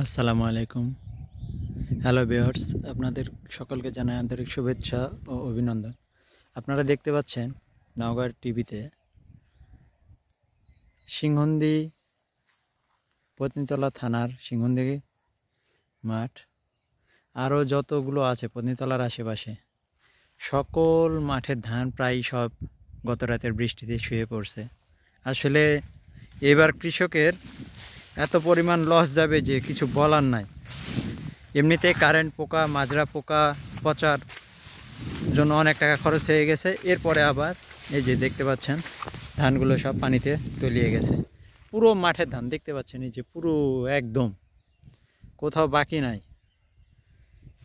আসসালামু আলাইকুম। Hello viewers, আপনাদের সকলকে জানাই আন্তরিক শুভেচ্ছা ও অভিনন্দন। আপনারা দেখতে পাচ্ছেন নওগাঁর টিভিতে সিংহন্দি পত্নীতলা থানার সিংহন্দি মাঠ, আরও যতগুলো আছে পত্নীতলার আশেপাশে সকল মাঠের ধান প্রায় সব গত রাতের বৃষ্টিতে শুয়ে পড়ছে। আসলে এবার কৃষকের এত পরিমাণ লস যাবে যে কিছু বলার নাই। এমনিতে কারেন্ট পোকা, মাজরা পোকা পচার জন্য অনেক টাকা খরচ হয়ে গেছে। এরপরে আবার এই যে দেখতে পাচ্ছেন ধানগুলো সব পানিতে তলিয়ে গেছে। পুরো মাঠের ধান দেখতে পাচ্ছেন, এই যে পুরো একদম কোথাও বাকি নাই।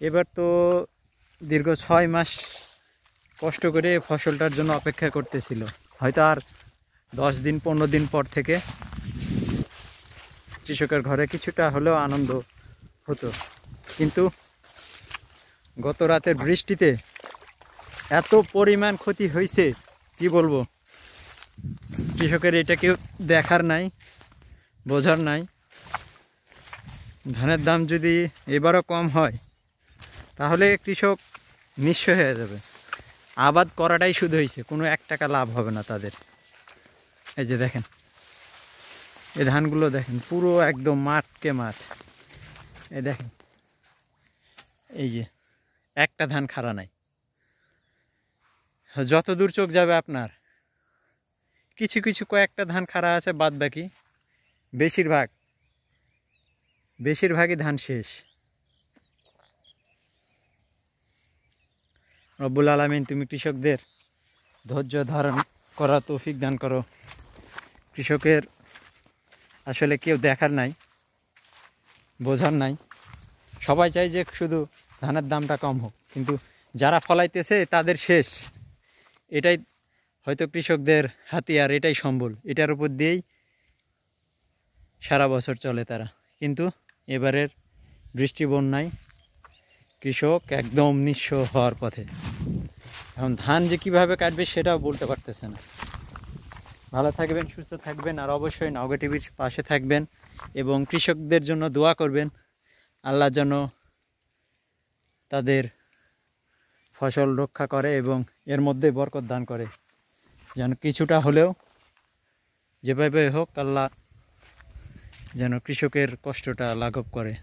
এবার তো দীর্ঘ 6 মাস কষ্ট করে ফসলটার জন্য অপেক্ষা করতেছিল। হয়তো আর 10 দিন 15 দিন পর থেকে কৃষকের ঘরে কিছুটা হলেও আনন্দ হতো, কিন্তু গত রাতের বৃষ্টিতে এত পরিমাণ ক্ষতি হয়েছে কি বলবো। কৃষকের এটা কেউ দেখার নাই, বোঝার নাই। ধানের দাম যদি এবারও কম হয় তাহলে কৃষক নিঃস্ব হয়ে যাবে। আবাদ করাটাই শুধু হয়েছে, কোনো 1 টাকা লাভ হবে না তাদের। এই যে দেখেন এই ধানগুলো দেখেন, পুরো একদম মাঠকে মাঠ। এই দেখেন, এই যে একটা ধান খাড়া নাই। যত দূর চোখ যাবে আপনার কিছু কিছু কয়েকটা ধান খাড়া আছে, বাদ বাকি বেশিরভাগই ধান শেষ। রব্বুল আলামিন তুমি কৃষকদের ধৈর্য ধারণ করা তৌফিক দান করো। কৃষকের আসলে কেউ দেখার নাই, বোঝার নাই। সবাই চায় যে শুধু ধানের দামটা কম হোক, কিন্তু যারা ফলাইতেছে তাদের শেষ। এটাই হয়তো কৃষকদের হাতিয়ার, এটাই সম্বল, এটার উপর দিয়েই সারা বছর চলে তারা। কিন্তু এবারের বৃষ্টি বন্যায় কৃষক একদম নিঃস্ব হওয়ার পথে। এখন ধান যে কীভাবে কাটবে সেটাও বলতে পারতেছে না। ভালো থাকবেন, সুস্থ থাকবেন, আর অবশ্যই নওগাঁ টিভির পাশে থাকবেন এবং কৃষকদের জন্য দোয়া করবেন। আল্লাহ যেন তাদের ফসল রক্ষা করে এবং এর মধ্যে বরকত দান করে, যেন কিছুটা হলেও যেভাবে হোক আল্লাহ যেন কৃষকের কষ্টটা লাঘব করে।